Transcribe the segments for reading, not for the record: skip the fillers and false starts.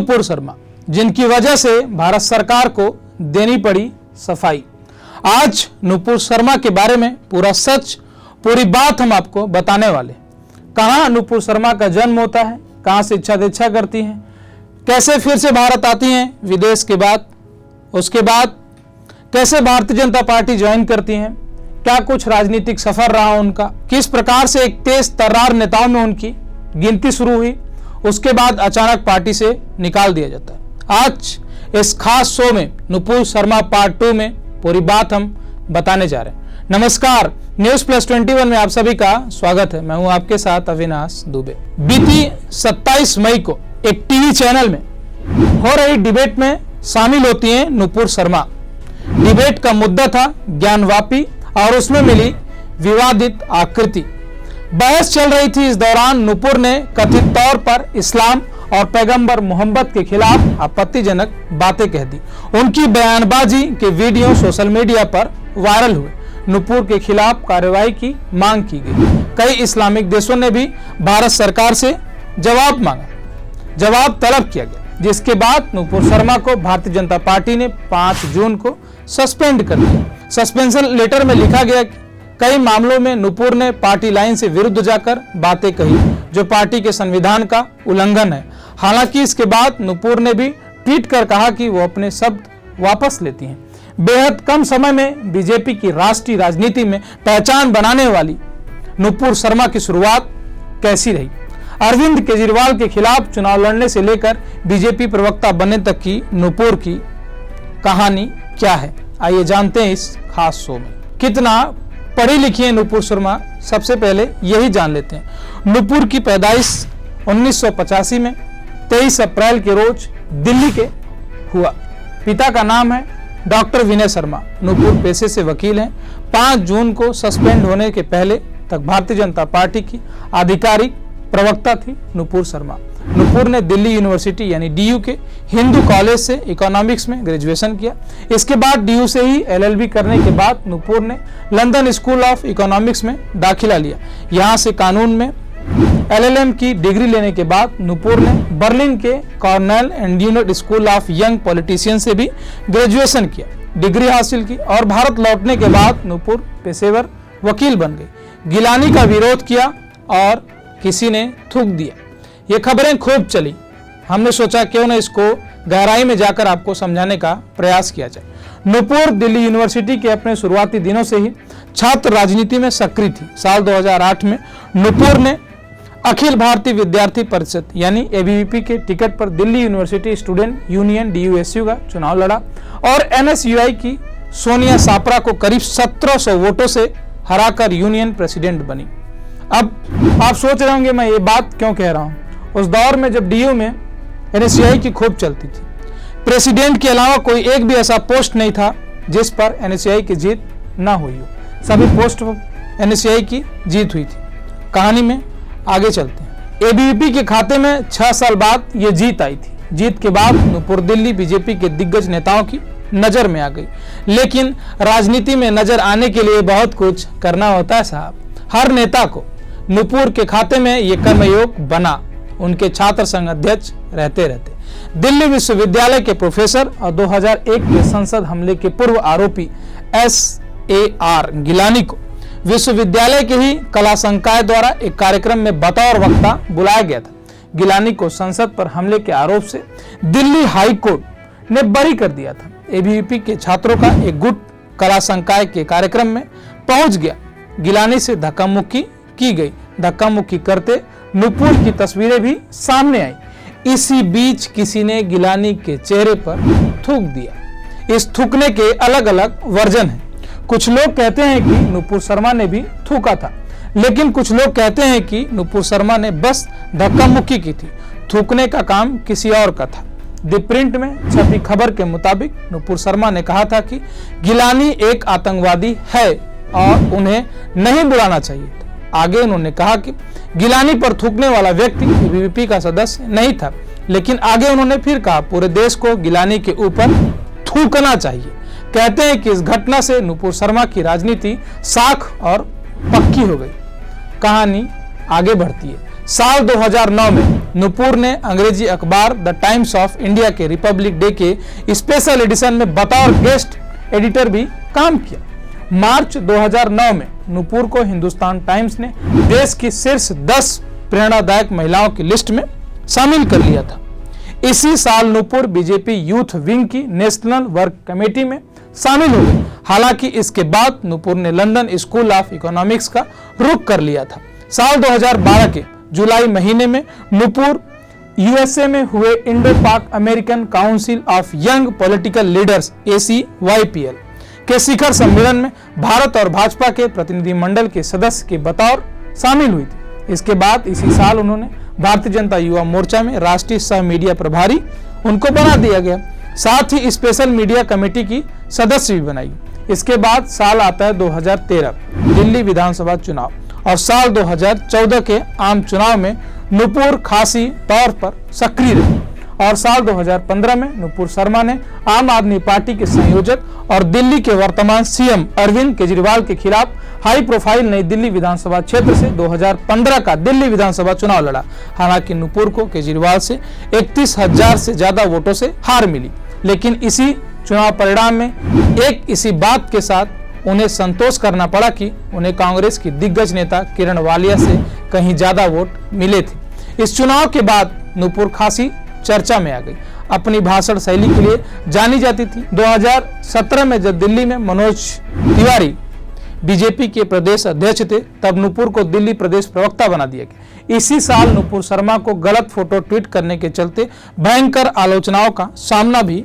नुपुर शर्मा, जिनकी वजह से भारत सरकार को देनी पड़ी सफाई। आज नुपुर शर्मा के बारे में पूरा सच, पूरी बात हम आपको बताने वाले। कहां नुपुर शर्मा का जन्म होता है, कहां शिक्षा दीक्षा करती हैं, कैसे फिर से भारत आती हैं विदेश के बाद, उसके बाद कैसे भारतीय जनता पार्टी ज्वाइन करती हैं, क्या कुछ राजनीतिक सफर रहा उनका, किस प्रकार से एक तेज तर्रार नेताओं में उनकी गिनती शुरू हुई, उसके बाद अचानक पार्टी से निकाल दिया जाता है। आज इस खास शो में नुपुर शर्मा पार्ट 2 में पूरी बात हम बताने जा रहे हैं। नमस्कार, न्यूज प्लस 21 में आप सभी का स्वागत है। मैं हूं आपके साथ अविनाश दुबे। बीती 27 मई को एक टीवी चैनल में हो रही डिबेट में शामिल होती हैं नुपुर शर्मा। डिबेट का मुद्दा था ज्ञानवापी और उसमें मिली विवादित आकृति। बहस चल रही थी। इस दौरान नुपुर ने कथित तौर पर इस्लाम और पैगंबर मोहम्मद के खिलाफ आपत्तिजनक बातें कह दी। उनकी बयानबाजी के वीडियो सोशल मीडिया पर वायरल हुए। नुपुर के खिलाफ कार्रवाई की मांग की गई। कई इस्लामिक देशों ने भी भारत सरकार से जवाब मांगा, जवाब तलब किया गया, जिसके बाद नुपुर शर्मा को भारतीय जनता पार्टी ने 5 जून को सस्पेंड कर दिया। सस्पेंशन लेटर में लिखा गया कि कई मामलों में नुपुर ने पार्टी लाइन से विरुद्ध जाकर बातें कही जो पार्टी के संविधान का उल्लंघन है। हालांकि इसके बाद नुपुर ने भी ट्वीट कर कहा कि वो अपने शब्द वापस लेती हैं। बेहद कम समय में बीजेपी की राष्ट्रीय राजनीति में पहचान बनाने वाली नुपुर शर्मा की शुरुआत कैसी रही, अरविंद केजरीवाल के खिलाफ चुनाव लड़ने से लेकर बीजेपी प्रवक्ता बनने तक की नुपुर की कहानी क्या है, आइए जानते हैं इस खास शो में। कितना पढ़ी लिखी है नुपुर शर्मा, सबसे पहले यही जान लेते हैं। नुपुर की पैदाइश 1985 में 23 अप्रैल के रोज दिल्ली के हुआ। पिता का नाम है डॉक्टर विनय शर्मा। नुपुर पेशे से वकील हैं। 5 जून को सस्पेंड होने के पहले तक भारतीय जनता पार्टी की आधिकारिक प्रवक्ता थी नुपुर शर्मा। नुपुर ने दिल्ली यूनिवर्सिटी यानी डीयू के हिंदू कॉलेज से इकोनॉमिक्स में ग्रेजुएशन किया। इसके बाद डीयू से ही एलएलबी करने के बाद नुपुर ने लंदन स्कूल ऑफ इकोनॉमिक्स में दाखिला लिया। यहाँ से कानून में एलएलएम की डिग्री लेने के बाद नुपुर ने बर्लिन के Cornell and unit school of young politician से भी ग्रेजुएशन किया, डिग्री हासिल की और भारत लौटने के बाद नुपुर पेशेवर वकील बन गई। गिलानी का विरोध किया और किसी ने थूक दिया। ये खबरें खूब चली। हमने सोचा क्यों न इसको गहराई में जाकर आपको समझाने का प्रयास किया जाए। नुपुर दिल्ली यूनिवर्सिटी के अपने शुरुआती दिनों से ही छात्र राजनीति में सक्रिय थी। साल 2008 में नुपुर ने अखिल भारतीय विद्यार्थी परिषद यानी एबीवीपी के टिकट पर Delhi university student union DUSU का चुनाव लड़ा और एनएसयूआई की सोनिया सापरा को करीब 1700 वोटों से हराकर यूनियन प्रेसिडेंट बनी। अब आप सोच रहे होंगे मैं ये बात क्यों कह रहा हूं। उस दौर में जब डीयू में एनएसयूआई की खूब चलती थी, प्रेसिडेंट के अलावा कोई एक भी ऐसा पोस्ट नहीं था जिस पर एनएसयूआई की जीत ना हुई हो। सभी पोस्ट पर एनएसयूआई की जीत हुई थी। कहानी में आगे चलते हैं। एबीवीपी के खाते में 6 साल बाद ये जीत आई थी। जीत के बाद नुपुर दिल्ली बीजेपी के दिग्गज नेताओं की नजर में आ गई। लेकिन राजनीति में नजर आने के लिए बहुत कुछ करना होता है साहब। हर नेता को नुपुर के खाते में ये कर्मयोग बना। उनके छात्र संघ अध्यक्ष रहते दिल्ली विश्वविद्यालय के प्रोफेसर और 2001 के संसद हमले के पूर्व आरोपी SAR गिलानी को विश्वविद्यालय के ही कला संकाय द्वारा एक कार्यक्रम में बतौर वक्ता बुलाया गया था। गिलानी को संसद पर हमले के आरोप से दिल्ली हाई कोर्ट ने बरी कर दिया था। एबीवीपी के छात्रों का एक गुट कला संकाय के कार्यक्रम में पहुंच गया। गिलानी से धक्का मुक्की की गई। धक्का मुक्की करते नुपुर की तस्वीरें भी सामने आई। इसी बीच किसी ने गिलानी के चेहरे पर थूक दिया। इस थूकने के अलग अलग वर्जन हैं। कुछ लोग कहते हैं कि नुपुर शर्मा ने भी थूका था, लेकिन कुछ लोग कहते हैं कि नुपुर शर्मा ने बस धक्का मुक्की की थी, थूकने का काम किसी और का था। द प्रिंट में छपी खबर के मुताबिक नुपुर शर्मा ने कहा था कि गिलानी एक आतंकवादी है और उन्हें नहीं बुलाना चाहिए। आगे उन्होंने कहा कि गिलानी पर थूकने वाला व्यक्ति एबीवीपी का सदस्य नहीं था, लेकिन आगे उन्होंने फिर कहा पूरे देश को गिलानी के ऊपर थूकना चाहिए। कहते हैं कि इस घटना से नुपुर शर्मा की राजनीति साख और पक्की हो गई। कहानी आगे बढ़ती है। साल 2009 में नुपुर ने अंग्रेजी अखबार द टाइम्स ऑफ इंडिया के रिपब्लिक डे के स्पेशल एडिशन में बतौर गेस्ट एडिटर भी काम किया। मार्च 2009 में नुपुर को हिंदुस्तान टाइम्स ने देश की शीर्ष 10 प्रेरणादायक महिलाओं की लिस्ट में शामिल कर लिया था। इसी साल नुपुर बीजेपी यूथ विंग की नेशनल वर्क कमेटी में शामिल हो गई। हालांकि इसके बाद नुपुर ने लंदन स्कूल ऑफ इकोनॉमिक्स का रुख कर लिया था। साल 2012 के जुलाई महीने में नुपुर यूएसए में हुए इंडो पाक American council of young political leaders ACYPL के शिखर सम्मेलन में भारत और भाजपा के प्रतिनिधिमंडल के सदस्य के बतौर शामिल हुई थी। इसके बाद इसी साल उन्होंने भारतीय जनता युवा मोर्चा में राष्ट्रीय सह मीडिया प्रभारी उनको बना दिया गया। साथ ही स्पेशल मीडिया कमेटी की सदस्य भी बनाई। इसके बाद साल आता है 2013 दिल्ली विधानसभा चुनाव और साल 2014 के आम चुनाव में नुपुर खासी तौर पर सक्रिय रही और साल 2015 में नुपुर शर्मा ने आम आदमी पार्टी के संयोजक और दिल्ली के वर्तमान सीएम अरविंद केजरीवाल के खिलाफ हाई प्रोफाइल नई दिल्ली विधानसभा क्षेत्र से 2015 का दिल्ली विधानसभा चुनाव लड़ा। हालांकि नुपुर को केजरीवाल से 31,000 से ज्यादा वोटों से हार मिली, लेकिन इसी चुनाव परिणाम में इसी बात के साथ उन्हें संतोष करना पड़ा कि उन्हें कांग्रेस की दिग्गज नेता किरण वालिया से कहीं ज्यादा वोट मिले थे। इस चुनाव के बाद नुपुर खासी चर्चा में आ गई। अपनी भाषण शैली के लिए जानी जाती थी। 2017 में जब दिल्ली में मनोज तिवारी बीजेपी के प्रदेश अध्यक्ष थे, तब नुपुर को दिल्ली प्रदेश प्रवक्ता बना दिया गया। इसी साल नुपुर शर्मा को गलत फोटो ट्वीट करने के चलते भयंकर आलोचनाओं का सामना भी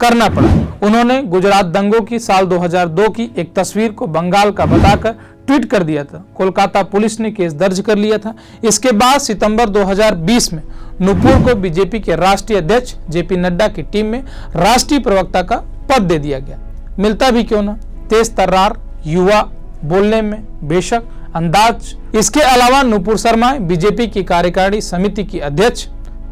करना पड़ा। उन्होंने गुजरात दंगों की साल 2002 की एक तस्वीर को बंगाल का बताकर ट्वीट कर दिया था। कोलकाता पुलिस ने केस दर्ज कर लिया था। इसके बाद सितंबर 2020 में नुपुर को बीजेपी के राष्ट्रीय अध्यक्ष जेपी नड्डा की टीम में राष्ट्रीय प्रवक्ता का पद दे दिया गया। मिलता भी क्यों ना, तेज तर्रार युवा, बोलने में बेशक अंदाज। इसके अलावा नुपुर शर्मा बीजेपी की कार्यकारिणी समिति की अध्यक्ष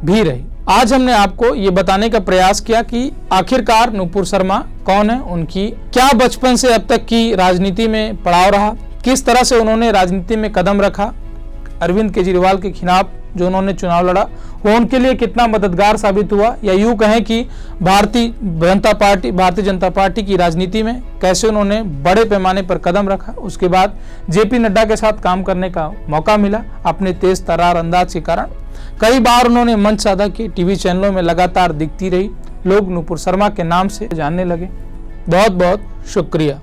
भी रही। आज हमने आपको ये बताने का प्रयास किया कि आखिरकार नुपुर शर्मा कौन है, उनकी क्या बचपन से अब तक की राजनीति में पड़ाव रहा, किस तरह से उन्होंने राजनीति में कदम रखा, अरविंद केजरीवाल के खिलाफ जो उन्होंने चुनाव लड़ा वो उनके लिए कितना मददगार साबित हुआ, या यूं कहें कि भारतीय जनता पार्टी की राजनीति में कैसे उन्होंने बड़े पैमाने पर कदम रखा। उसके बाद जेपी नड्डा के साथ काम करने का मौका मिला। अपने तेज तर्रार अंदाज के कारण कई बार उन्होंने मंच साधा कि टीवी चैनलों में लगातार दिखती रही। लोग नुपुर शर्मा के नाम से जानने लगे। बहुत बहुत शुक्रिया।